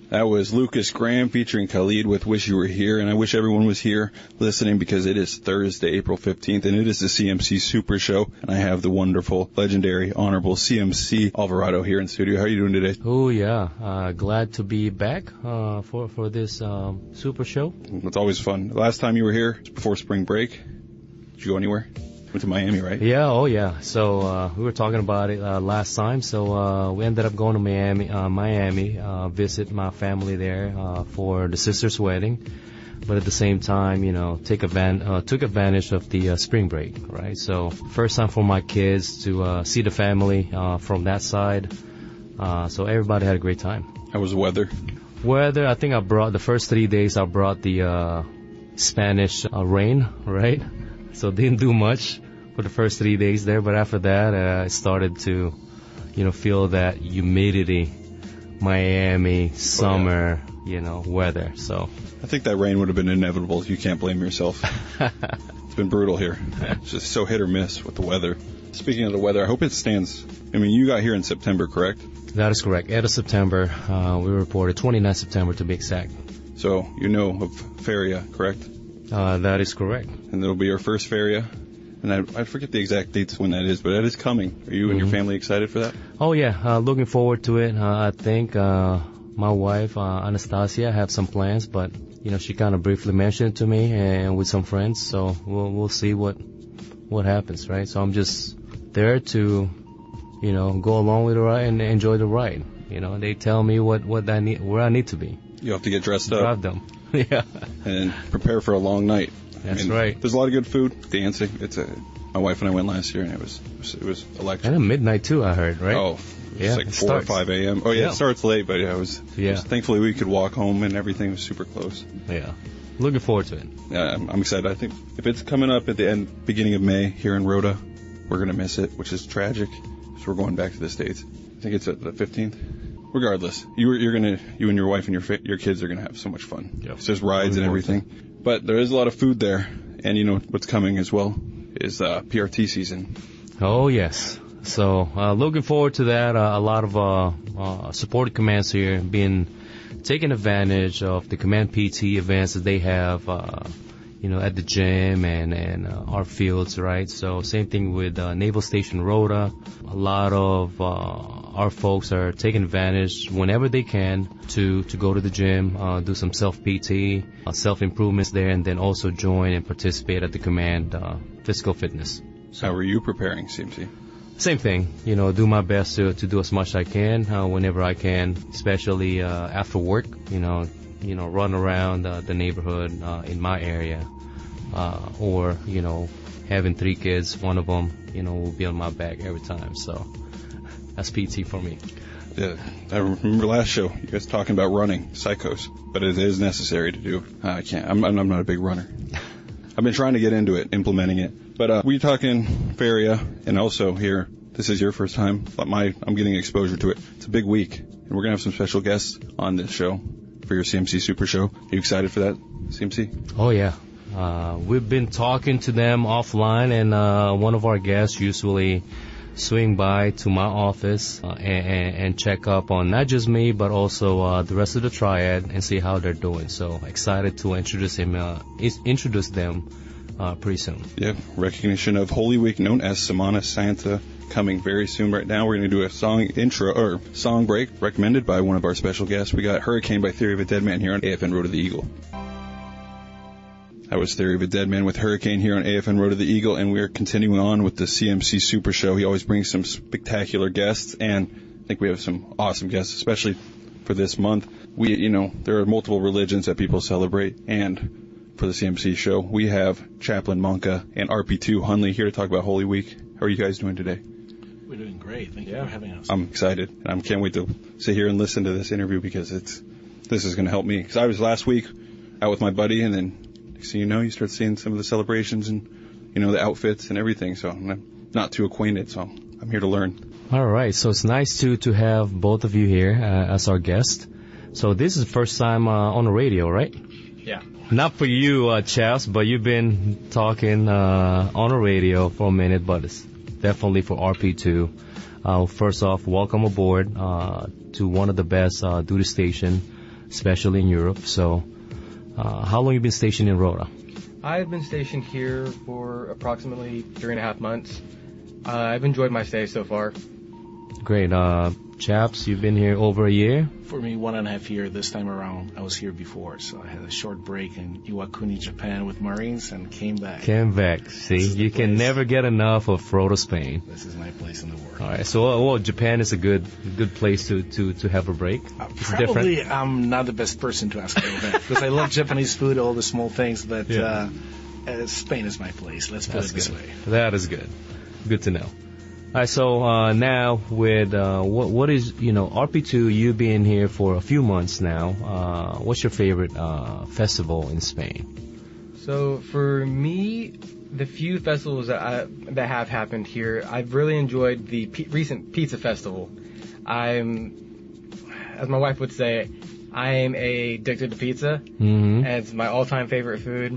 That was Lucas Graham featuring Khalid with Wish You Were Here, and I wish everyone was here listening because it is Thursday, April 15th, and it is the CMC Super Show, and I have the wonderful, legendary, honorable CMC Alvarado here in studio. How are you doing today? Oh, yeah. Glad to be back for this Super Show. It's always fun. Last time you were here, before spring break, did you go anywhere? Went to Miami, right? Yeah, oh yeah. So we were talking about it last time. So we ended up going to Miami, visit my family there for the sister's wedding. But at the same time, took advantage of the spring break, right? So first time for my kids to see the family from that side. So everybody had a great time. How was the weather? Weather, I think I brought the first 3 days. I brought the Spanish rain, right? So didn't do much for the first 3 days there, but after that, I started to, feel that humidity, Miami, summer, weather. So I think that rain would have been inevitable. You can't blame yourself. It's been brutal here. It's just so hit or miss with the weather. Speaking of the weather, I hope it stands. I mean, you got here in September, correct? That is correct. End of September, we reported 29 September to be exact. So you know of Feria, correct? That is correct. And it'll be your first Feria. And I forget the exact dates when that is, but that is coming. Are you and your family excited for that? Oh, yeah. Looking forward to it. I think my wife, Anastasia, have some plans, but, she kind of briefly mentioned it to me and with some friends. So we'll see what happens, right? So I'm just there to, go along with the ride and enjoy the ride. They tell me where I need to be. You have to get dressed up. Drive them. Yeah. And prepare for a long night. That's right. There's a lot of good food, dancing. My wife and I went last year, and it was electric. And at midnight too, I heard, right? Oh, yeah, it's like 4 or 5 a.m. Oh yeah, it starts late, but thankfully we could walk home, and everything was super close. Yeah, looking forward to it. Yeah, I'm excited. I think if it's coming up at the beginning of May here in Rota, we're gonna miss it, which is tragic. So we're going back to the States. I think it's at the 15th. Regardless, you and your wife and your kids are gonna have so much fun. Yep. There's rides and everything, but there is a lot of food there, and what's coming as well is PRT season. Oh yes, so looking forward to that. A lot of supported commands here being taking advantage of the command PT events that they have, at the gym and our fields, right? So same thing with NAVAL Station Rota. A lot of our folks are taking advantage whenever they can to go to the gym, do some self-PT, self-improvements there, and then also join and participate at the command physical fitness. So, how are you preparing, CMC? Same thing, do my best to do as much as I can whenever I can, especially after work, run around the neighborhood in my area, or, having 3 kids, one of them, will be on my back every time. So that's PT for me. Yeah, I remember last show, you guys talking about running, psychos, but it is necessary to do. I can't, I'm not a big runner. I've been trying to get into it, implementing it. But we're talking Feria, and also here, this is your first time. I'm getting exposure to it. It's a big week, and we're going to have some special guests on this show for your CMC Super Show. Are you excited for that, CMC? Oh, yeah. We've been talking to them offline, and one of our guests usually swing by to my office and check up on not just me, but also the rest of the triad and see how they're doing. So excited to introduce them pretty soon. Yeah, recognition of Holy Week known as Semana Santa coming very soon. Right now we're going to do a song break recommended by one of our special guests. We got Hurricane by Theory of a Dead Man here on AFN Rota the Eagle. That was Theory of a Dead Man with Hurricane here on AFN Rota the Eagle, and we are continuing on with the CMC Super Show. He always brings some spectacular guests, and I think we have some awesome guests, especially for this month. There are multiple religions that people celebrate, and for the CMC show, we have Chaplain Maka and RP2 Hunley here to talk about Holy Week. How are you guys doing today? We're doing great. Thank you for having us. I'm excited, and I can't wait to sit here and listen to this interview because this is going to help me. Because I was last week out with my buddy, and then so you start seeing some of the celebrations and, the outfits and everything. So I'm not too acquainted, so I'm here to learn. All right. So it's nice to have both of you here as our guest. So this is the first time on the radio, right? Yeah. Not for you, Chaps, but you've been talking on the radio for a minute, but it's definitely for RP2. First off, welcome aboard to one of the best duty station especially in Europe. So, how long you been stationed in Rota? I've been stationed here for approximately 3.5 months. I've enjoyed my stay so far. Great. Chaps, you've been here over a year? For me, 1.5 years this time around. I was here before, so I had a short break in Iwakuni, Japan with Marines and came back. See, you can never get enough of Rota, Spain. This is my place in the world. All right, so Japan is a good place to have a break. It's probably different. I'm not the best person to ask about that because I love Japanese food, all the small things, but Spain is my place. Let's put it this way. That is good. Good to know. All right, so now with what is RP2? You've been here for a few months now. What's your favorite festival in Spain? So for me, the few festivals that have happened here, I've really enjoyed the recent pizza festival. As my wife would say, I am addicted to pizza, and it's my all-time favorite food.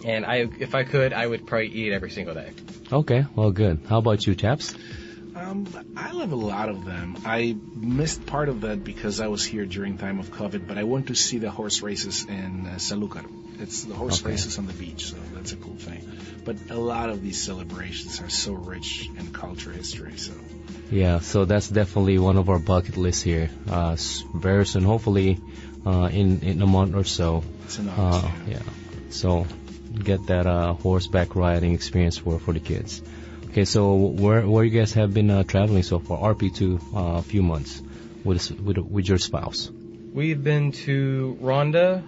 And if I could, I would probably eat it every single day. Okay, well, good. How about you, Chaps? I love a lot of them. I missed part of that because I was here during time of COVID, but I went to see the horse races in Sanlúcar. It's the horse races on the beach, so that's a cool thing. But a lot of these celebrations are so rich in culture history. So yeah, so that's definitely one of our bucket lists here. Very soon, hopefully in a month or so. It's an honor. Yeah. So get that horseback riding experience for the kids. Okay, so where you guys have been traveling so far? RP2, a few months with your spouse. We've been to Ronda,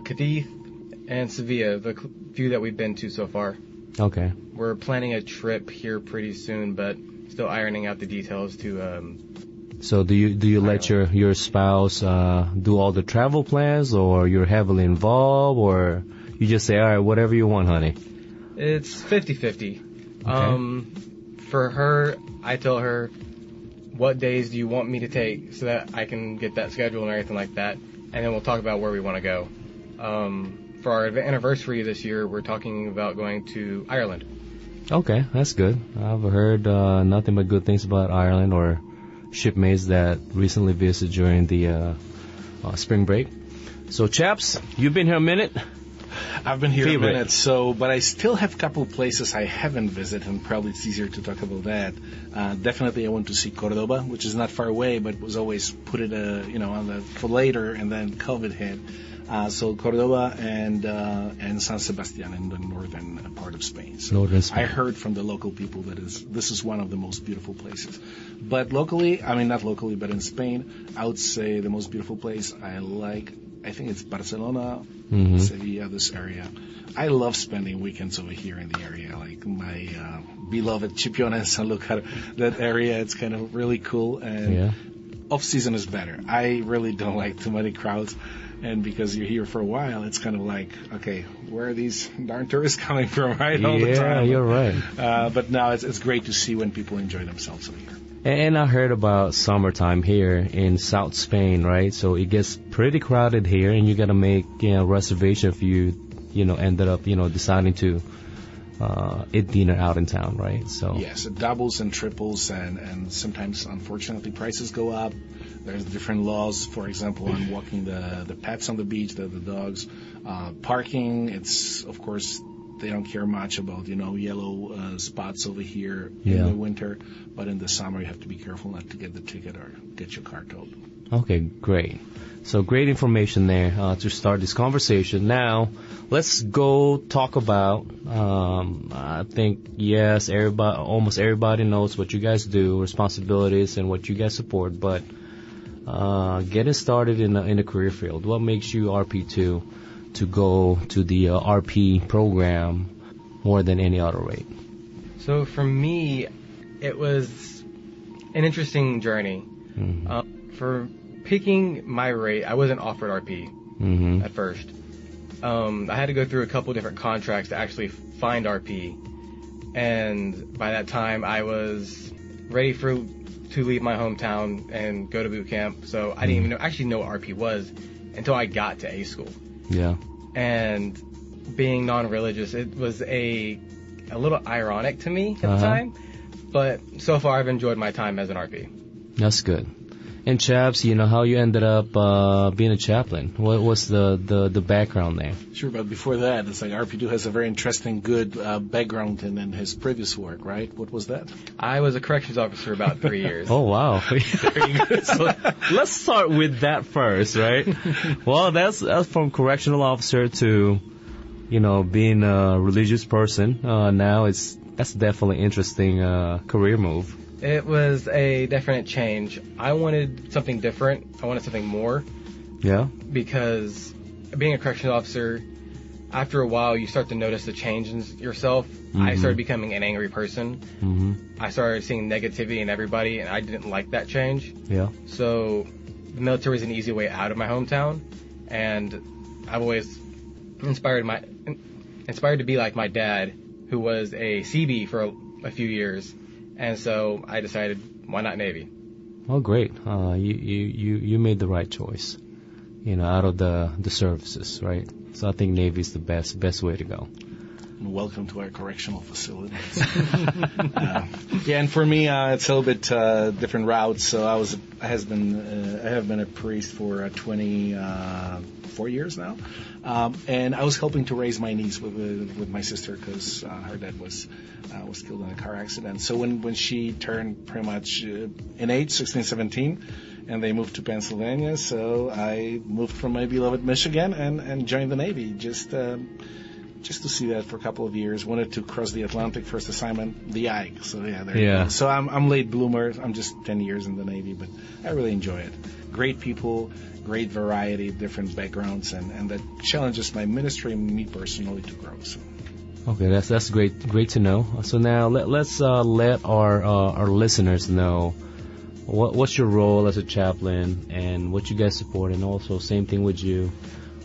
Cadiz, and Sevilla, the few that we've been to so far. Okay. We're planning a trip here pretty soon, but still ironing out the details to. So do you let your spouse do all the travel plans, or you're heavily involved, or you just say, all right, whatever you want, honey? It's 50-50. Okay. For her, I tell her, what days do you want me to take so that I can get that schedule and everything like that, and then we'll talk about where we want to go. For our anniversary this year, we're talking about going to Ireland. Okay, that's good. I've heard nothing but good things about Ireland, or shipmates that recently visited during the spring break. So, Chaps, you've been here a minute. I've been here a minute, but I still have a couple places I haven't visited, and probably it's easier to talk about that. Definitely, I want to see Cordoba, which is not far away, but was always put it, for later, and then COVID hit. So Cordoba and San Sebastián in the northern part of Spain. So northern Spain. I heard from the local people that this is one of the most beautiful places. But locally, not locally, but in Spain, I would say the most beautiful place I think it's Barcelona, Sevilla, this area. I love spending weekends over here in the area, like my beloved Chipiona and Sanlúcar, that area. It's kind of really cool, and off-season is better. I really don't like too many crowds, and because you're here for a while, it's kind of like, okay, where are these darn tourists coming from, right? All the time. Yeah, you're right. But no, it's great to see when people enjoy themselves over here. And I heard about summertime here in South Spain, right? So it gets pretty crowded here, and you got to make reservation if you ended up deciding to eat dinner out in town, right? So yes, it doubles and triples, and sometimes unfortunately prices go up. There's different laws, for example, on walking the pets on the beach, the dogs, parking. It's of course. They don't care much about, yellow spots over here in the winter. But in the summer, you have to be careful not to get the ticket or get your car towed. Okay, great. So great information there to start this conversation. Now, let's go talk about, I think, yes, almost everybody knows what you guys do, responsibilities, and what you guys support. But getting started in the career field, what makes you RP2? To go to the RP program more than any other rate? So for me, it was an interesting journey. For picking my rate, I wasn't offered RP at first. I had to go through a couple different contracts to actually find RP, and by that time I was ready to leave my hometown and go to boot camp. So I didn't even know what RP was until I got to A school. Yeah. And being non-religious, it was a little ironic to me at the time. But so far, I've enjoyed my time as an RP. That's good. And Chaps, you know, how you ended up being a chaplain? What's the background there? Sure, but before that, it's like RP2 has a very interesting, good background in his previous work, right? What was that? I was a corrections officer about 3 years. Oh, wow. Very good. So let's start with that first, right? Well, that's from correctional officer to, you know, being a religious person. Now that's definitely an interesting career move. It was a definite change. I wanted something different. I wanted something more. Yeah. Because being a corrections officer, after a while, you start to notice the change in yourself. Mm-hmm. I started becoming an angry person. Mm-hmm. I started seeing negativity in everybody, and I didn't like that change. Yeah. So the military was an easy way out of my hometown, and I've always inspired to be like my dad, who was a CB for a few years. And so I decided, why not Navy? Oh, great. You made the right choice, you know, out of the services, right? So I think Navy is the best way to go. Welcome to our correctional facilities. Yeah, and for me, it's a little bit different route. So I have been a priest for 24 years now, and I was helping to raise my niece with my sister because her dad was killed in a car accident. So when she turned pretty much in age, 16, 17, and they moved to Pennsylvania, so I moved from my beloved Michigan and joined the Navy just to see that for a couple of years. Wanted to cross the Atlantic, first assignment, the Ike. So yeah, there you go. So I'm late bloomer. I'm just 10 years in the Navy, but I really enjoy it. Great people, great variety, different backgrounds, and that challenges my ministry and me personally to grow. So. Okay, that's great to know. So now let's let our listeners know what's your role as a chaplain and what you guys support, and also same thing with you,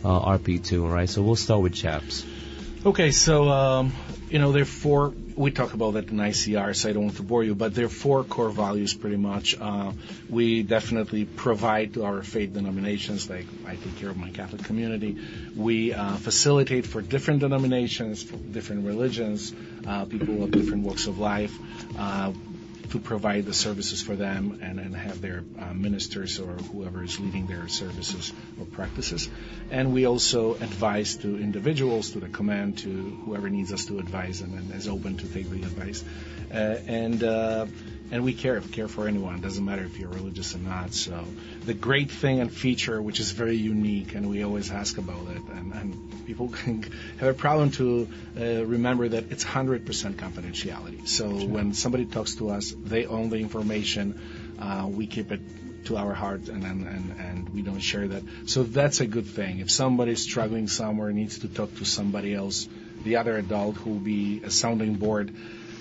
RP2, right? So we'll start with Chaps. Okay, so there are four. We talk about that in ICR, so I don't want to bore you, but there are four core values pretty much. We definitely provide to our faith denominations, like I take care of my Catholic community. We facilitate for different denominations, for different religions, people of different walks of life, to provide the services for them and have their ministers or whoever is leading their services or practices. And we also advise to individuals, to the command, to whoever needs us to advise and is open to take the advice. And we care for anyone. It doesn't matter if you're religious or not. So the great thing and feature, which is very unique, and we always ask about it, and people can have a problem to remember that it's 100% confidentiality. So when somebody talks to us, they own the information. We keep it to our heart, and we don't share that. So that's a good thing. If somebody's struggling somewhere, needs to talk to somebody else, the other adult who will be a sounding board,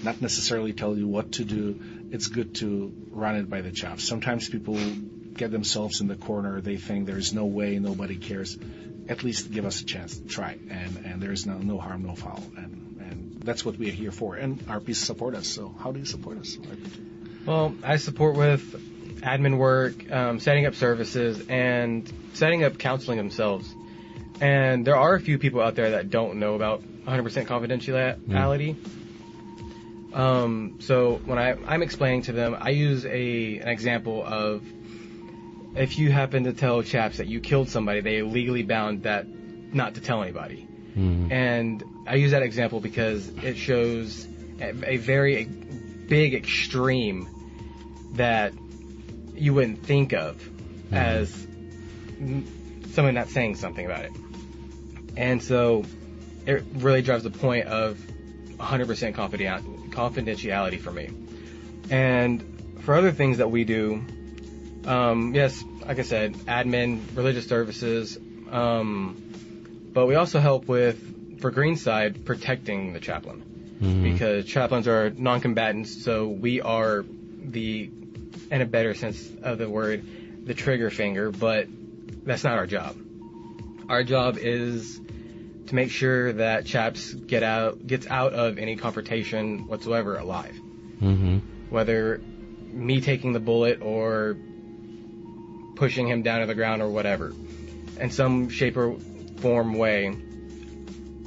not necessarily tell you what to do, it's good to run it by the Chaps. Sometimes people get themselves in the corner. They think there's no way, nobody cares. At least give us a chance to try, and there's no harm, no foul. And that's what we are here for. And RPs support us. So how do you support us? Well, I support with admin work, setting up services, and setting up counseling themselves. And there are a few people out there that don't know about 100% confidentiality. So when I'm explaining to them, I use an example of if you happen to tell Chaps that you killed somebody, they are legally bound that not to tell anybody. Mm-hmm. And I use that example because it shows a very big extreme that you wouldn't think of as someone not saying something about it. And so it really drives the point of 100% confidentiality for me. And for other things that we do, yes, like I said, admin, religious services, but we also help with, for Greenside, protecting the chaplain. Mm-hmm. Because chaplains are non-combatants, so we are in a better sense of the word, the trigger finger, but that's not our job. Our job is to make sure that Chaps gets out of any confrontation whatsoever alive. Mm-hmm. Whether me taking the bullet or pushing him down to the ground or whatever. In some shape or form way,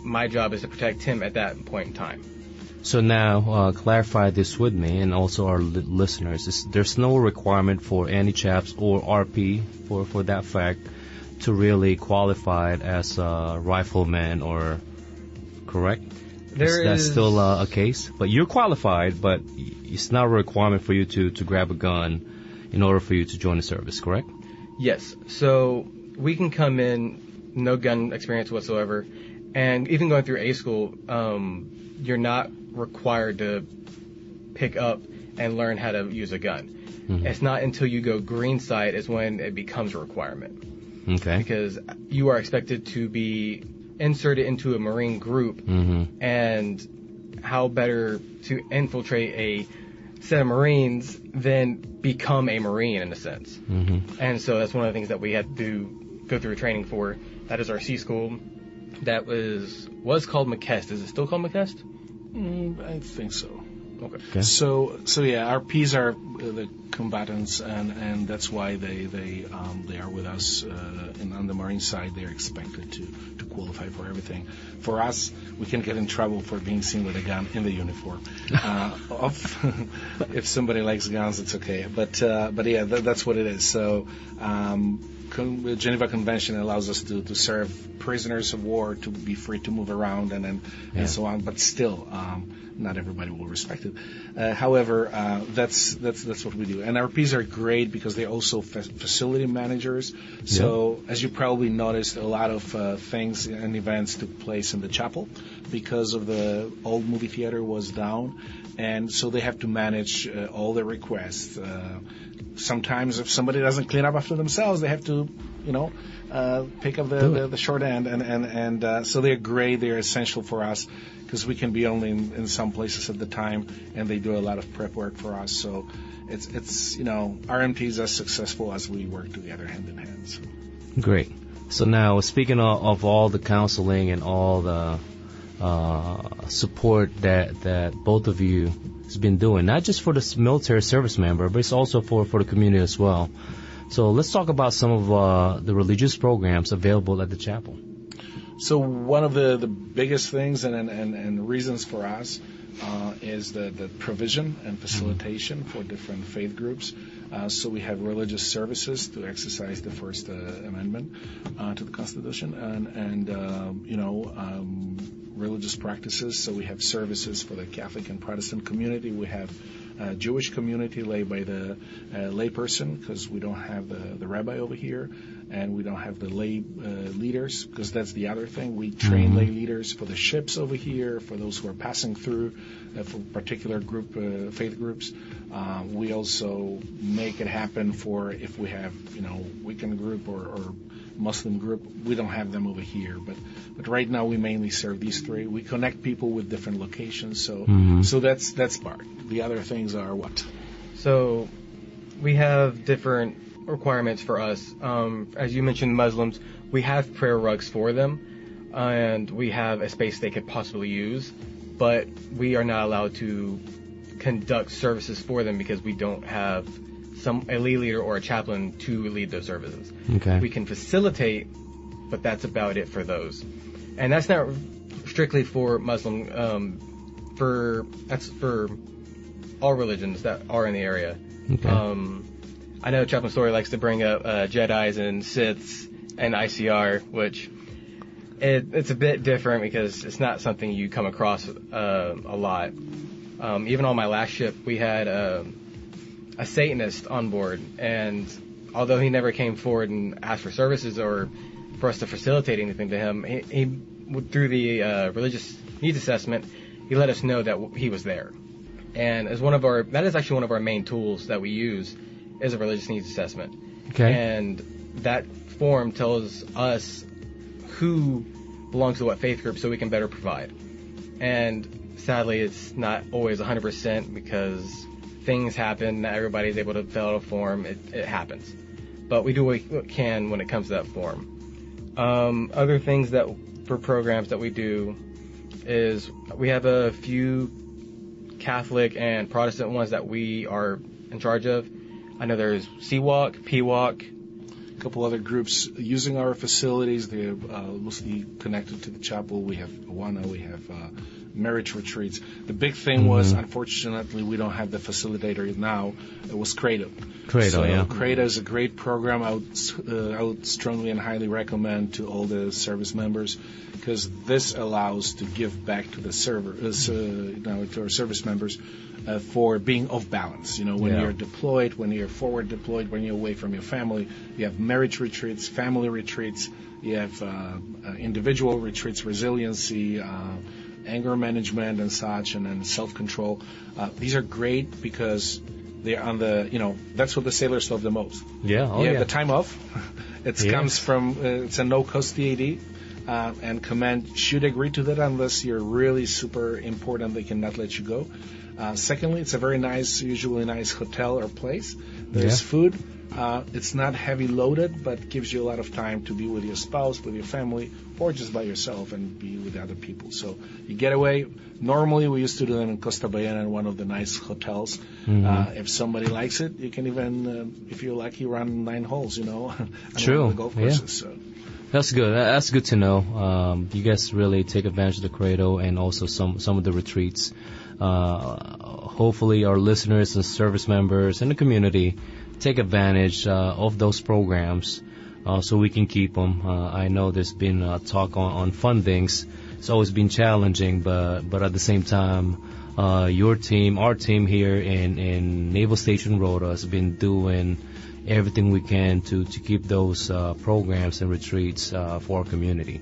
my job is to protect him at that point in time. So now, clarify this with me and also our listeners. There's no requirement for any chaps or RP, for that fact, to really qualify as a rifleman, or correct? That's still a case? But you're qualified, but it's not a requirement for you to grab a gun in order for you to join the service, correct? Yes. So we can come in, no gun experience whatsoever, and even going through A school, you're not required to pick up and learn how to use a gun. Mm-hmm. It's not until you go green side is when it becomes a requirement. Okay. Because you are expected to be inserted into a Marine group, mm-hmm. and how better to infiltrate a set of Marines than become a Marine in a sense. Mm-hmm. And so that's one of the things that we had to go through training for. That is our C school. That was called McKest. Is it still called McKest? I think so. Okay. So yeah, our Ps are the combatants, and that's why they are with us. And on the Marine side, they're expected to qualify for everything. For us, we can get in trouble for being seen with a gun in the uniform. If somebody likes guns, it's okay. But yeah, that's what it is. So. The Geneva Convention allows us to serve prisoners of war, to be free to move around and so on, but still, not everybody will respect it. However, that's what we do. And our Ps are great because they're also facility managers. So, as you probably noticed, a lot of things and events took place in the chapel because of the old movie theater was down, and so they have to manage all the requests. Sometimes if somebody doesn't clean up after themselves, they have to, pick up the short end. And so they're great. They're essential for us because we can be only in some places at the time, and they do a lot of prep work for us. So it's our MTs are as successful as we work together hand in hand. So. Great. So now, speaking of all the counseling and all the support that both of you has been doing, not just for the military service member, but it's also for the community as well. So let's talk about some of the religious programs available at the chapel. So one of the biggest things and reasons for us is the provision and facilitation for different faith groups. So we have religious services to exercise the First Amendment to the Constitution, and religious practices. So we have services for the Catholic and Protestant community. We have a Jewish community led by the layperson, because we don't have the rabbi over here, and we don't have the lay leaders, because that's the other thing. We train lay leaders for the ships over here, for those who are passing through, for particular faith groups. We also make it happen for if we have, weekend group or Muslim group. We don't have them over here, but right now we mainly serve these three. We connect people with different locations, so that's part. The other things are what? So we have different requirements for us. As you mentioned, Muslims, we have prayer rugs for them, and we have a space they could possibly use, but we are not allowed to conduct services for them because we don't have a lay leader or a chaplain to lead those services. Okay. We can facilitate, but that's about it for those. And that's not strictly for Muslim, that's for all religions that are in the area. Okay. I know Chaplain Story likes to bring up Jedis and Siths and ICR, which it's a bit different because it's not something you come across a lot. Even on my last ship, we had a Satanist on board, and although he never came forward and asked for services or for us to facilitate anything to him, he through the religious needs assessment, he let us know that he was there. And that is actually one of our main tools that we use, is a religious needs assessment. Okay. And that form tells us who belongs to what faith group so we can better provide. And sadly, it's not always 100% because things happen. Not everybody's able to fill out a form. It happens. But we do what we can when it comes to that form. Other things for programs that we do is we have a few Catholic and Protestant ones that we are in charge of. I know there's CWalk, PWalk. a couple other groups using our facilities. They're mostly connected to the chapel. We have Awana, we have marriage retreats. The big thing was, unfortunately, we don't have the facilitator now. It was Credo. Credo is a great program. I would strongly and highly recommend to all the service members, because this allows to give back to the to our service members for being off balance. When you're deployed, when you're forward deployed, when you're away from your family, you have marriage retreats, family retreats, you have individual retreats, resiliency, anger management and such, and then self-control. These are great because they're on the, that's what the sailors love the most. The time off. It comes from, it's a no-cost TAD, and command should agree to that unless you're really super important, they cannot let you go. Secondly, it's a very nice, usually nice hotel or place. There's food. It's not heavy loaded, but gives you a lot of time to be with your spouse, with your family, or just by yourself and be with other people. So you get away. Normally, we used to do them in Costa Ballena in one of the nice hotels. If somebody likes it, you can even, if you're lucky, run 9 holes, on one of the golf courses. So. That's good. That's good to know. You guys really take advantage of the Credo and also some of the retreats. Hopefully, our listeners and service members in the community take advantage of those programs so we can keep them. I know there's been talk on fundings. It's always been challenging, but at the same time, your team, our team here in Naval Station Rota has been doing everything we can to keep those programs and retreats for our community.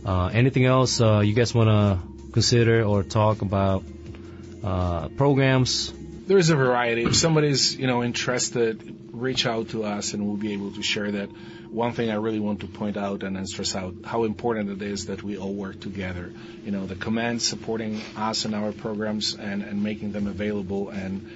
Anything else you guys want to consider or talk about programs? There is a variety. If somebody's, interested, reach out to us and we'll be able to share that. One thing I really want to point out and stress out how important it is that we all work together. The command supporting us and our programs and making them available, and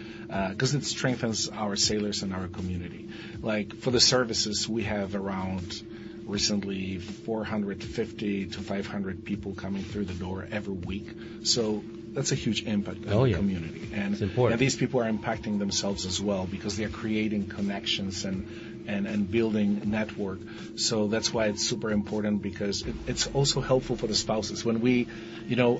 because it strengthens our sailors and our community. Like for the services, we have around recently 450 to 500 people coming through the door every week. So that's a huge impact on the community. And these people are impacting themselves as well because they're creating connections and building network. So that's why it's super important, because it's also helpful for the spouses. When we,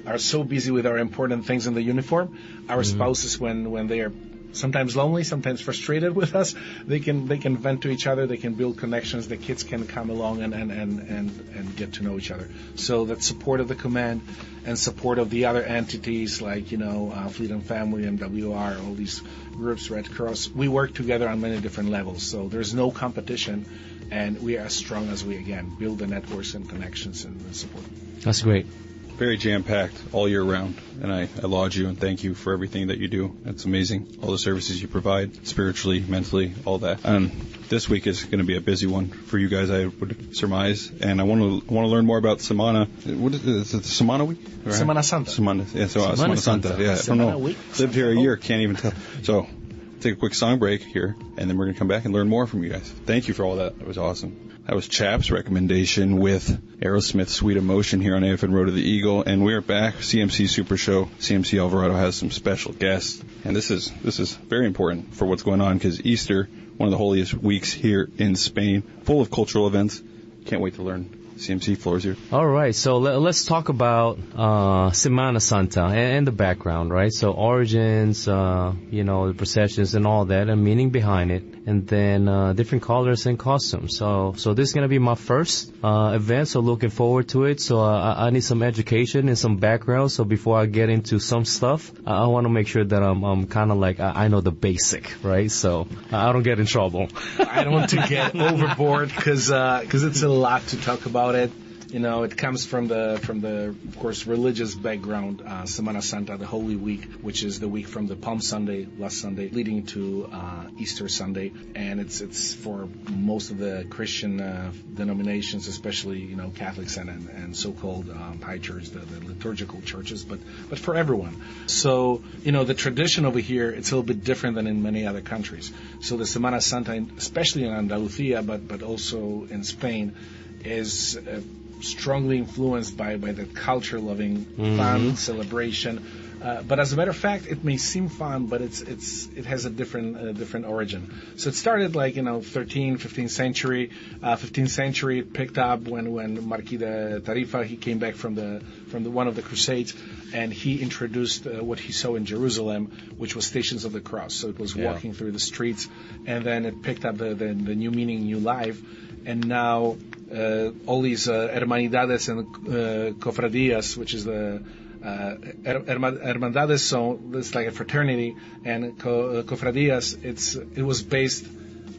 are so busy with our important things in the uniform, our spouses, when they are sometimes lonely, sometimes frustrated with us, they can vent to each other, they can build connections, the kids can come along and get to know each other. So that support of the command and support of the other entities like, Fleet and Family, MWR, all these groups, Red Cross, we work together on many different levels. So there's no competition, and we are as strong as we, again, build the networks and connections and support. That's great. Very jam-packed all year round, and I laud you and thank you for everything that you do. That's amazing. All the services you provide, spiritually, mentally, all that. And this week is going to be a busy one for you guys, I would surmise. And I want to learn more about Semana. What is it? The Semana week? Right? Semana Santa. Semana Santa. Yeah, I don't know. Week? Lived here a year, can't even tell. So take a quick song break here, and then we're going to come back and learn more from you guys. Thank you for all that. That was awesome. That was Chap's recommendation with Aerosmith Sweet Emotion here on AFN Rota the Eagle, and we're back. CMC Super Show. CMC Alvarado has some special guests, and this is very important for what's going on, because Easter, one of the holiest weeks here in Spain, full of cultural events. Can't wait to learn. CMC, floor is here. All right, so let's talk about Semana Santa and the background, right? So origins, the processions and all that, and meaning behind it, and then different colors and costumes. So this is gonna be my first event, so looking forward to it. So I need some education and some background. So before I get into some stuff, I want to make sure that I'm kind of like I know the basic, right? So I don't get in trouble. I don't want to get overboard because it's a lot to talk about. It comes from the of course religious background. Semana Santa, the Holy Week, which is the week from the Palm Sunday, last Sunday, leading to Easter Sunday, and it's for most of the Christian denominations, especially Catholics and so-called high church, the liturgical churches, but for everyone. So the tradition over here, it's a little bit different than in many other countries. So the Semana Santa, especially in Andalusia, but also in Spain, is strongly influenced by the culture-loving fun celebration. But as a matter of fact, it may seem fun, but it has a different origin. So it started like 13th, 15th century. 15th century it picked up when Marquis de Tarifa, he came back from one of the Crusades, and he introduced what he saw in Jerusalem, which was Stations of the Cross. So it was walking through the streets, and then it picked up the new meaning, new life, and now all these hermanidades and cofradías, which is the hermandades, so it's like a fraternity, and cofradías, it was based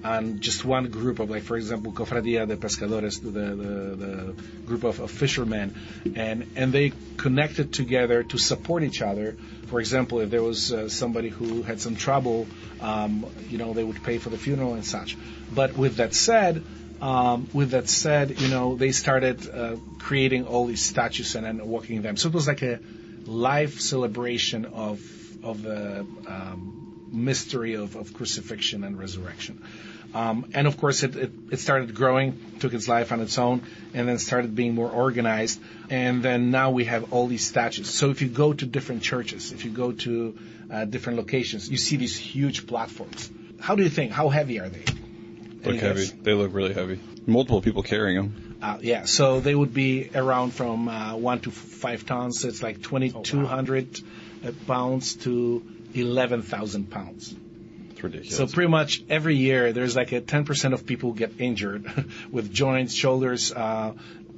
on just one group of, like, for example, Cofradía de Pescadores, the group of fishermen, and they connected together to support each other. For example, if there was somebody who had some trouble, they would pay for the funeral and such. But with that said, they started creating all these statues and then walking them. So it was like a live celebration of the mystery of crucifixion and resurrection. And of course, it started growing, took its life on its own, and then started being more organized. And then now we have all these statues. So if you go to different churches, if you go to different locations, you see these huge platforms. How do you think? How heavy are they? Look heavy. They look really heavy. Multiple people carrying them. So they would be around from 1 to 5 tons. So it's like 2,200 pounds to 11,000 pounds. It's ridiculous. So pretty much every year there's like a 10% of people get injured with joints, shoulders,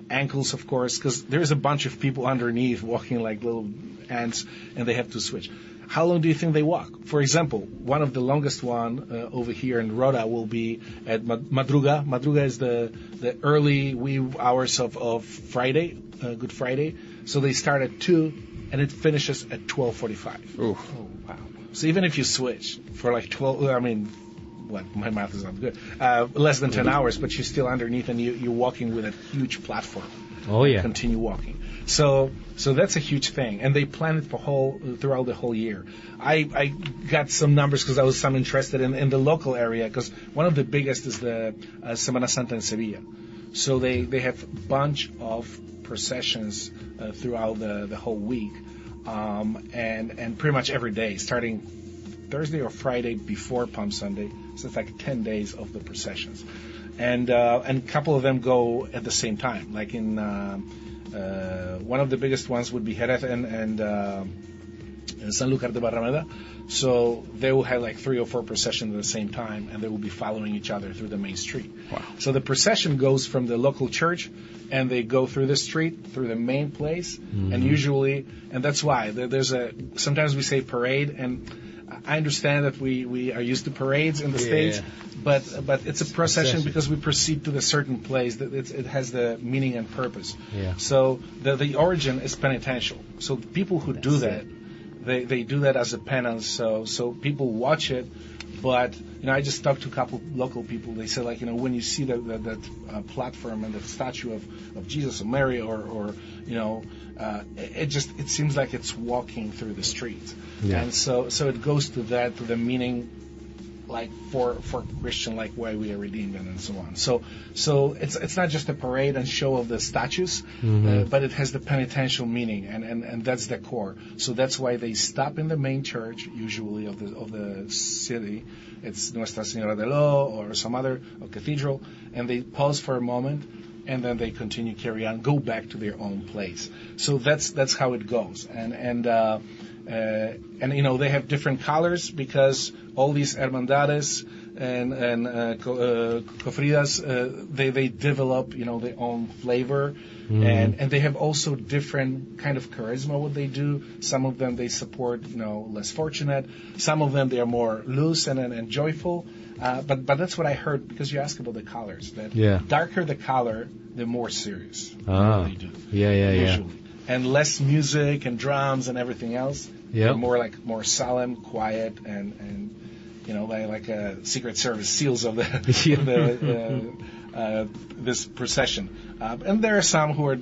ankles, of course, because there's a bunch of people underneath walking like little ants, and they have to switch. How long do you think they walk? For example, one of the longest one over here in Rota will be at Madruga. Madruga is the early wee hours of Friday, Good Friday. So they start at 2, and it finishes at 12:45. Oof. Oh, wow. So even if you switch for like 12, my math is not good, less than 10 hours, but you're still underneath, and you're walking with a huge platform. Oh, yeah. Continue walking. So that's a huge thing, and they plan it throughout the whole year. I got some numbers because I was interested in the local area, because one of the biggest is the Semana Santa in Sevilla. So they have a bunch of processions throughout the whole week, and pretty much every day, starting Thursday or Friday before Palm Sunday. So it's like 10 days of the processions, and a couple of them go at the same time. Like in one of the biggest ones would be Jerez and Sanlúcar de Barrameda. So they will have like 3 or 4 processions at the same time, and they will be following each other through the main street. Wow. So the procession goes from the local church, and they go through the street, through the main place, and usually, and that's why there's sometimes we say parade, and I understand that we are used to parades in the States, but it's a procession because we proceed to the certain place that it has the meaning and purpose. Yeah. So the origin is penitential. So people who do that, they do that as a penance. So people watch it, but I just talked to a couple local people. They said, like, when you see that platform and the statue of Jesus or Mary or it seems like it's walking through the street. Yeah. And so it goes to the meaning, like for Christian, like why we are redeemed and so on. So it's not just a parade and show of the statues, but it has the penitential meaning, and that's the core. So that's why they stop in the main church, usually of the city. It's Nuestra Señora del O or some other cathedral, and they pause for a moment, and then they carry on, go back to their own place. So that's how it goes, and they have different colors because all these hermandades and cofridas, they develop their own flavor, and they have also different kind of charisma what they do. Some of them they support less fortunate. Some of them they are more loose and joyful. But that's what I heard, because you asked about the colors. That darker the color, the more serious they do. Usually. And less music and drums and everything else. They're more solemn, quiet, and like a Secret Service SEALs of this procession. And there are some who are a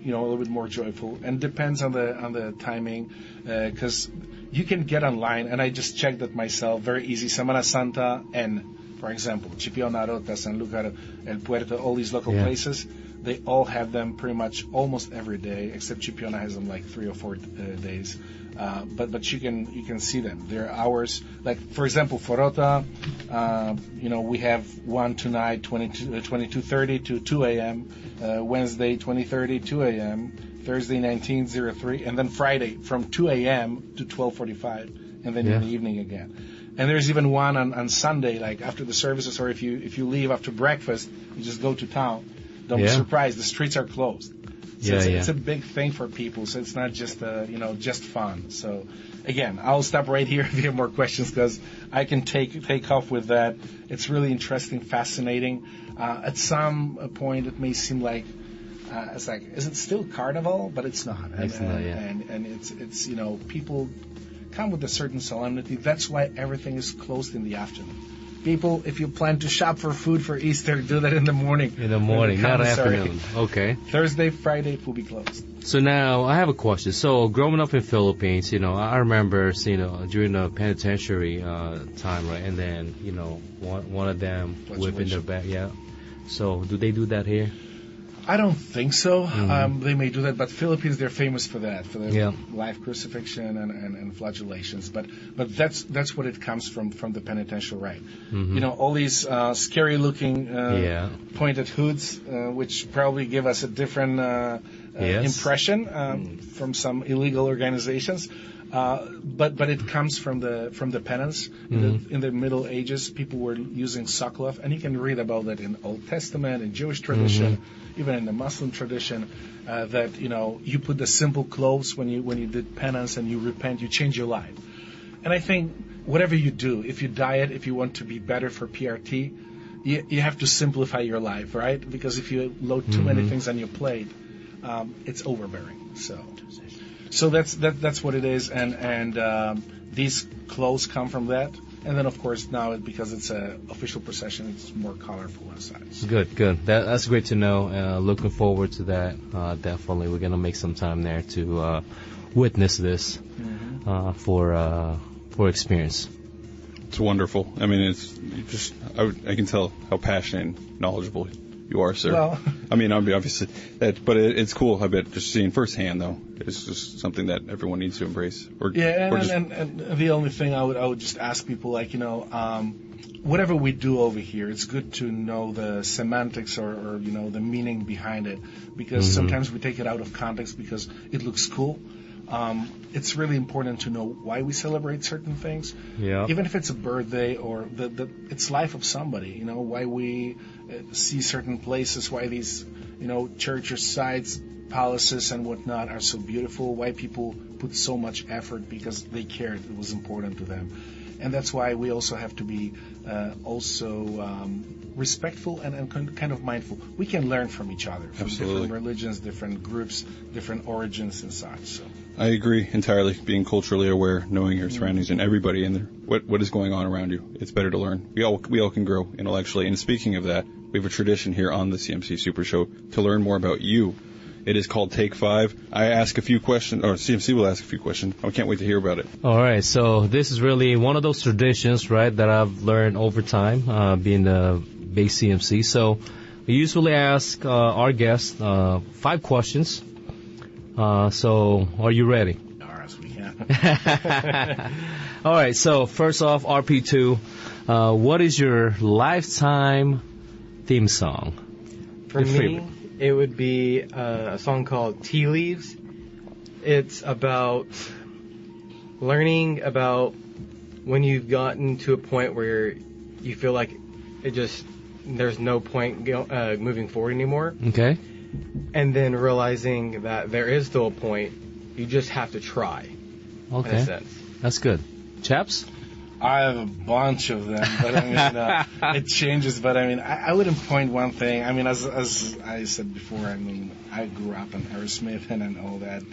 little bit more joyful, and depends on the timing, because you can get online, and I just checked it myself, very easy. Semana Santa N, for example, Chipiona, Rota, Sanlúcar, El Puerto, all these local places. They all have them pretty much almost every day, except Chipiona has them like 3 or 4 days. But you can see them. There are hours, like for example, for Rota, we have one tonight, 22:30 to 2 a.m., Wednesday 20:30, 2 a.m., Thursday 19:03, and then Friday from 2 a.m. to 12:45, and then in the evening again. And there's even one on Sunday, like after the services, or if you leave after breakfast, you just go to town. Don't be surprised, the streets are closed. So it's a big thing for people, so it's not just just fun. So again, I'll stop right here if you have more questions, because I can take off with that. It's really interesting, fascinating. At some point, it may seem like it's like, is it still carnival? But it's not. And it's people come with a certain solemnity. That's why everything is closed in the afternoon. People, if you plan to shop for food for Easter, do that in the morning. In the morning, not afternoon. Okay. Thursday, Friday, it will be closed. So now I have a question. So growing up in Philippines, I remember, during the penitentiary time, right? And then, one of them whipping their back. Yeah. So do they do that here? I don't think so. They may do that, but Philippines, they're famous for that, for their live crucifixion and flagellations. But that's what it comes from the penitential rite. All these scary-looking pointed hoods, which probably give us a different impression from some illegal organizations. But it comes from the penance. In the Middle Ages, people were using sackcloth, and you can read about that in Old Testament, in Jewish tradition, even in the Muslim tradition. That you put the simple clothes when you did penance and you repent, you change your life. And I think whatever you do, if you diet, if you want to be better for PRT, you have to simplify your life, right? Because if you load too many things on your plate, it's overbearing. So that's what it is, and these clothes come from that. And then, of course, now because it's an official procession, it's more colorful inside. So. Good. That's great to know. Looking forward to that. Definitely, we're gonna make some time there to witness this for experience. It's wonderful. I mean, I can tell how passionate and knowledgeable you are, sir. Well, I mean, obviously, but it's cool. I bet just seeing firsthand, though, it's just something that everyone needs to embrace. And the only thing I would just ask people, like, whatever we do over here, it's good to know the semantics or the meaning behind it, because sometimes we take it out of context because it looks cool. It's really important to know why we celebrate certain things. Yeah. Even if it's a birthday or it's life of somebody, why we see certain places, why these, churches, sites, palaces and whatnot are so beautiful, why people put so much effort because they cared, it was important to them. And that's why we also have to be respectful and kind of mindful. We can learn from each other, from different religions, different groups, different origins and such. So I agree entirely. Being culturally aware, knowing your surroundings and everybody in there, what is going on around you, it's better to learn. We all can grow intellectually. And speaking of that, we have a tradition here on the CMC Super Show to learn more about you. It is called Take 5. I ask a few questions, or CMC will ask a few questions. I can't wait to hear about it. All right, so this is really one of those traditions, right, that I've learned over time, being the base CMC. So we usually ask our guests 5 questions. So are you ready? As we can. All right, so first off, RP2, what is your lifetime theme song? For me, favorite? It would be a song called Tea Leaves. It's about learning about when you've gotten to a point where you feel like there's no point moving forward anymore. Okay. And then realizing that there is still a point, you just have to try. Okay. In a sense. That's good. Chaps? I have a bunch of them, but I mean, it changes. But I mean, I wouldn't point one thing. I mean, as I said before, I mean, I grew up on Aerosmith and all that,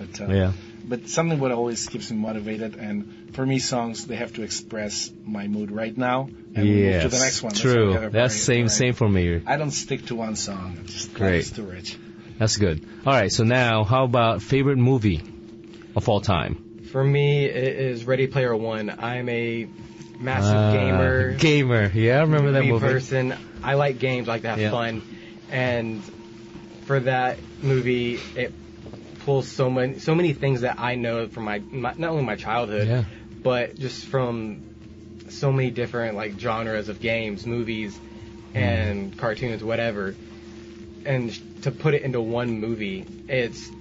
but something what always keeps me motivated. And for me, songs, they have to express my mood right now. And we move to the next one. True. That's same for me. I don't stick to one song. It's great. Too rich. That's good. All right. So now, how about favorite movie of all time? For me, it is Ready Player One. I'm a massive gamer. Yeah, I remember that movie. Person. I like games. I like to have fun. And for that movie, it pulls so many things that I know from my not only my childhood, but just from so many different like genres of games, movies, and cartoons, whatever. And to put it into one movie, it's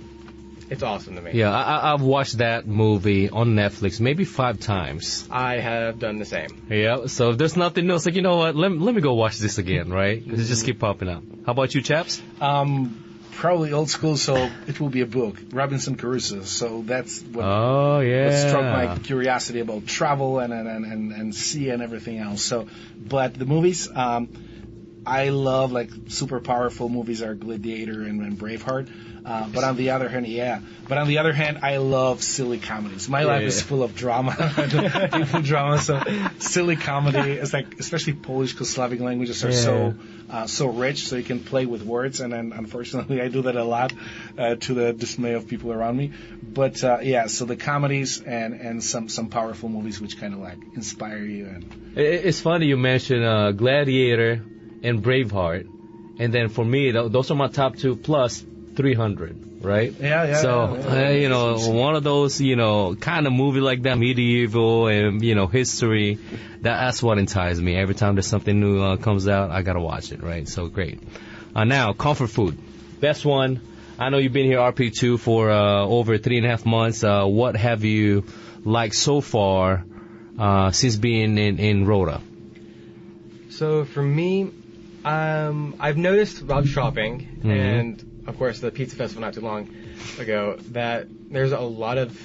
awesome to me. Yeah, I've watched that movie on Netflix maybe 5 times. I have done the same. Yeah, so if there's nothing new, it's like, you know what, let me go watch this again, right? It just keep popping up. How about you, chaps? Probably old school, so it will be a book, Robinson Crusoe. So that's what, what struck my curiosity about travel and sea and everything else. So, but the movies, I love like super powerful movies are Gladiator and Braveheart. But on the other hand, I love silly comedies. My life is full of drama, people drama. So silly comedy is like, especially Polish, because Slavic languages are so rich, so you can play with words. And then unfortunately, I do that a lot to the dismay of people around me. But so the comedies and some powerful movies which kind of like inspire you. And it's funny you mentioned Gladiator and Braveheart, and then for me, those are my top 2 plus 300, right? So, one of those, kind of movie like that, medieval and, history, that's what entices me. Every time there's something new comes out, I gotta watch it, right? So great. Now, comfort food. Best one. I know you've been here, RP2, for over 3.5 months. What have you liked so far since being in Rota? So for me, I've noticed while shopping, and of course the pizza festival not too long ago, that there's a lot of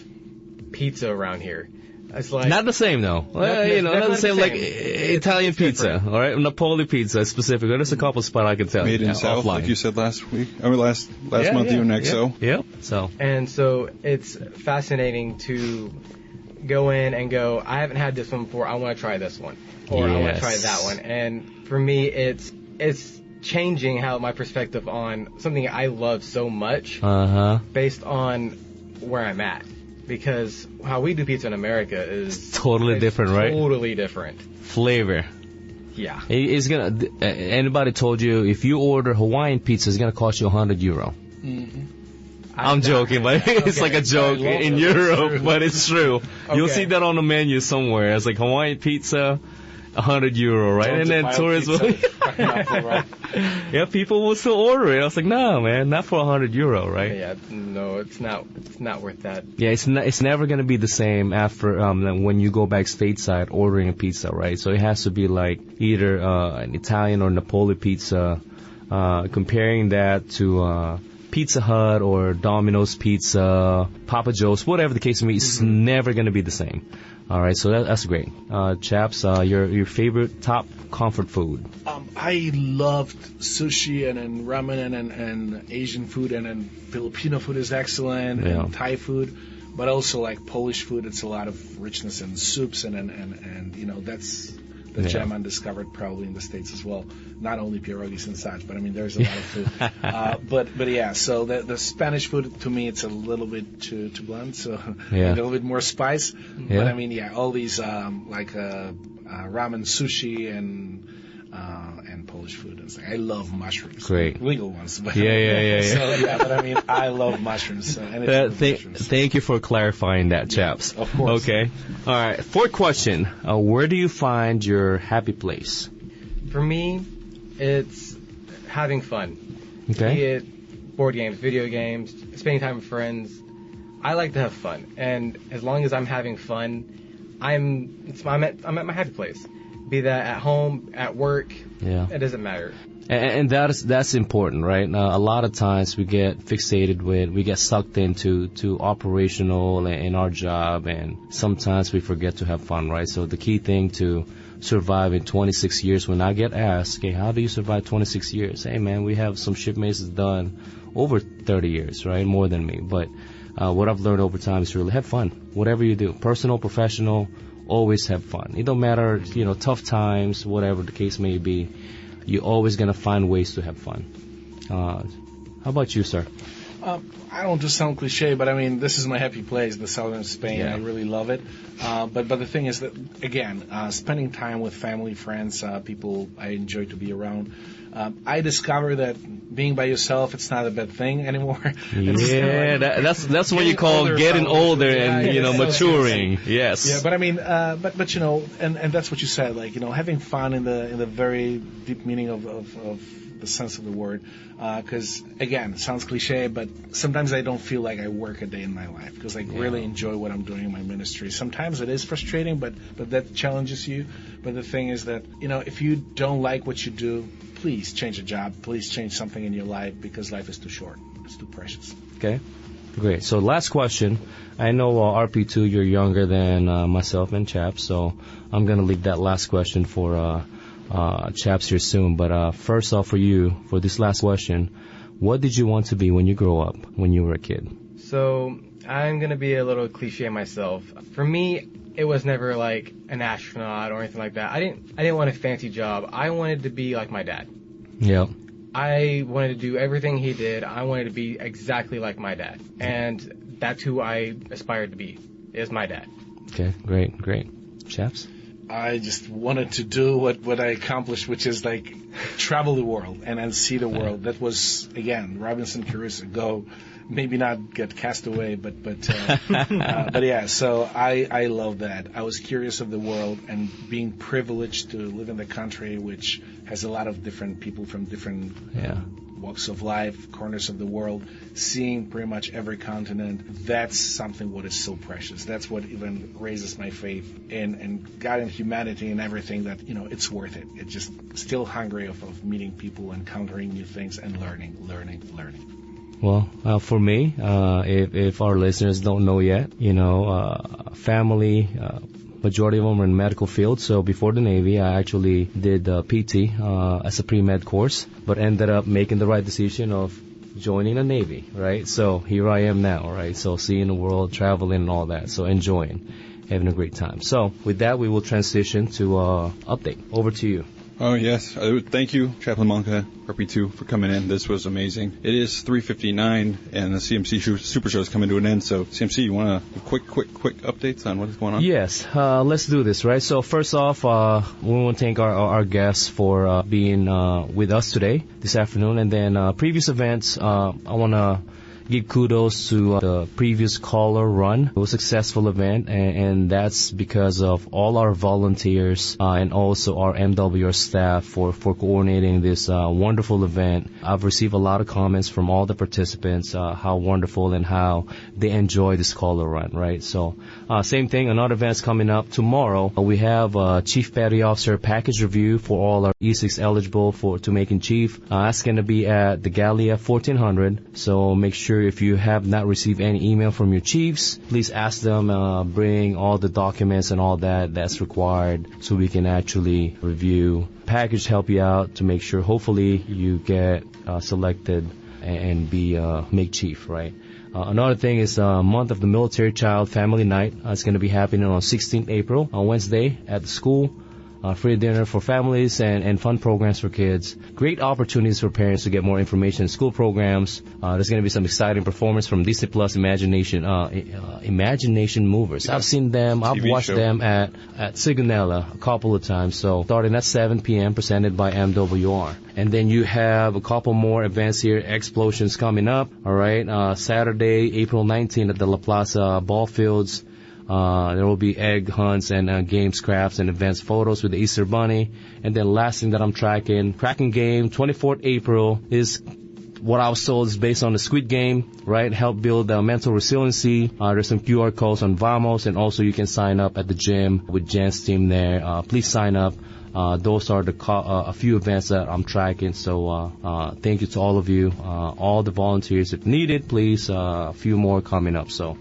pizza around here. It's like not the same though. Not the same like Italian pizza, all right? Napoli pizza specifically. There's a couple spots I can tell. Made in South, like you said last week. I mean, last month you and XO. Yeah. So it's fascinating to go in and go, I haven't had this one before, I want to try this one, or I want to try that one. And for me, it's changing how my perspective on something I love so much based on where I'm at. Because how we do pizza in America is totally different, right? Totally different. Flavor. Yeah. It's gonna. Anybody told you if you order Hawaiian pizza, it's gonna cost you €100? Mm-hmm. I'm joking, but it's like a joke in Europe, but it's true. Okay. You'll see that on the menu somewhere. It's like Hawaiian pizza, €100, right? And then tourists will. Yeah, people will still order it. I was like, no, man, not for €100, right? Yeah, no, it's not worth that. Yeah, it's never gonna be the same after when you go back stateside ordering a pizza, right? So it has to be like either an Italian or Napoli pizza. Comparing that to Pizza Hut or Domino's Pizza, Papa Joe's, whatever the case may be, it's never going to be the same. All right, so that's great. Chaps, your favorite top comfort food? I loved sushi and ramen and Asian food, and then Filipino food is excellent, and Thai food, but also like Polish food. It's a lot of richness in soups, and that's the gem undiscovered probably in the States as well. Not only pierogies and such, but I mean, there's a lot of food. But yeah, so the Spanish food, to me, it's a little bit too blunt, so a little bit more spice. Yeah. But I mean, all these, like ramen, sushi, and Polish food. I love mushrooms. Great. Legal ones. But Yeah. So, but I mean, I love mushrooms. Thank you for clarifying that, chaps. Of course. Okay. All right. Fourth question. Where do you find your happy place? For me, it's having fun. Okay. Be it board games, video games, spending time with friends. I like to have fun. And as long as I'm having fun, I'm at my happy place. Be that at home, at work, it doesn't matter. And that's important, right? A lot of times we get fixated we get sucked into operational in our job, and sometimes we forget to have fun, right? So the key thing to survive in 26 years, when I get asked, okay, how do you survive 26 years? Hey, man, we have some shipmates that's done over 30 years, right? More than me. But what I've learned over time is really have fun. Whatever you do, personal, professional, always have fun. It don't matter, tough times, whatever the case may be, you're always going to find ways to have fun. How about you, sir? I don't want to sound cliche, but I mean, this is my happy place, the southern Spain. Yeah. I really love it. But the thing is that, again, spending time with family, friends, people I enjoy to be around. I discover that being by yourself, it's not a bad thing anymore. Yeah, that's what you call getting older and, maturing. Yes. Yeah, but I mean, but you know, and that's what you said, like, having fun in the very deep meaning of the sense of the word. Because, again, it sounds cliche, but sometimes I don't feel like I work a day in my life because I really enjoy what I'm doing in my ministry. Sometimes it is frustrating, but that challenges you. But the thing is that, if you don't like what you do, please change a job. Please change something in your life because life is too short. It's too precious. Okay. Great. So last question. I know RP2, you're younger than myself and Chaps, so I'm going to leave that last question for Chaps here soon. But first off, for you, for this last question, what did you want to be when you grow up, when you were a kid? So I'm going to be a little cliche myself. For me, it was never like an astronaut or anything like that. I didn't want a fancy job. I wanted to be like my dad. Yeah. I wanted to do everything he did. I wanted to be exactly like my dad. And that's who I aspired to be, is my dad. Okay, great. Chaps? I just wanted to do what I accomplished, which is like travel the world and see the world. That was, again, Robinson Crusoe, go, maybe not get cast away, but yeah, so I love that. I was curious of the world and being privileged to live in the country which has a lot of different people from different walks of life, corners of the world, seeing pretty much every continent. That's something what is so precious. That's what even raises my faith in God and humanity and everything, that, it's worth it. It's just still hungry of meeting people, encountering new things, and learning. Well, for me, if our listeners don't know yet, family, majority of them are in the medical field. So before the Navy, I actually did PT as a pre-med course, but ended up making the right decision of joining the Navy, right? So here I am now, right? So seeing the world, traveling and all that. So enjoying, having a great time. So with that, we will transition to update. Over to you. Oh, yes. Thank you, Chaplain Maka, RP2, for coming in. This was amazing. It is 3:59, and the CMC Super Show is coming to an end. So, CMC, you want to quick updates on what is going on? Yes. Let's do this, right? So, first off, we want to thank our guests for being with us today, this afternoon. And then previous events, I want to give kudos to the previous caller run. It was a successful event, and that's because of all our volunteers and also our MWR staff for coordinating this wonderful event. I've received a lot of comments from all the participants, how wonderful and how they enjoy this caller run, right? So, same thing, another event's coming up tomorrow. We have Chief Petty Officer package review for all our E6 eligible to making chief. That's going to be at the Gallia 1400, so make sure if you have not received any email from your chiefs, please ask them, bring all the documents and all that's required so we can actually review. Package help you out to make sure hopefully you get selected and be make chief, right? Another thing is month of the Military Child Family Night. It's going to be happening on 16th April on Wednesday at the school. Free dinner for families and fun programs for kids. Great opportunities for parents to get more information in school programs. There's going to be some exciting performance from Disney Plus Imagination Movers. I've seen them. I've watched them at Sigonella a couple of times. So starting at 7 p.m. presented by MWR. And then you have a couple more events here. Explosions coming up. All right. Saturday, April 19th at the La Plaza Ball Fields. There will be egg hunts and games, crafts, and events, photos with the Easter Bunny. And then last thing that I'm tracking game, 24th April, is what I was told is based on the Squid Game, right? Help build mental resiliency. There's some QR codes on Vamos, and also you can sign up at the gym with Jen's team there. Please sign up. Those are a few events that I'm tracking. So thank you to all of you, all the volunteers. If needed, please, a few more coming up. So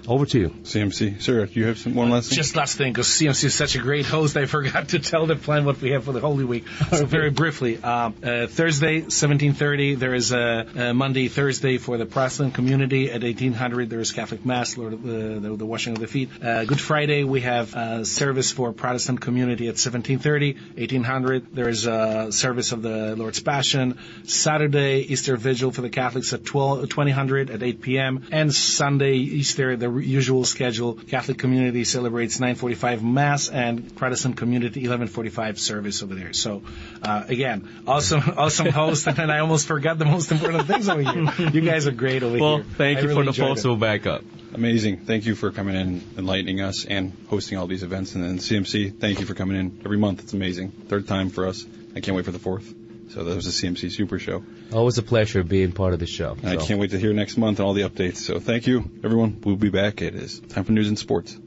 Over to you. CMC. Sir, do you have one last thing? Just last thing, because CMC is such a great host, I forgot to tell the plan what we have for the Holy Week. So very briefly, Thursday, 17:30, there is a Monday, Thursday for the Protestant community. At 1800, there is Catholic Mass, Lord of the washing of the feet. Good Friday, we have service for Protestant community at 17:30. 1800, there is a service of the Lord's Passion. Saturday, Easter Vigil for the Catholics at 2000 at 8 p.m. And Sunday, Easter, the usual schedule. Catholic community celebrates 9:45 Mass, and Protestant community 11:45 service over there. So, again, awesome host, and I almost forgot the most important things over here. You guys are great over here. Well, thank you for the postal backup. Amazing. Thank you for coming in, enlightening us, and hosting all these events. And then CMC, thank you for coming in every month. It's amazing. Third time for us. I can't wait for the fourth. So that was the CMC Super Show. Always a pleasure being part of the show. And I can't wait to hear next month and all the updates. So thank you, everyone. We'll be back. It is time for news and sports.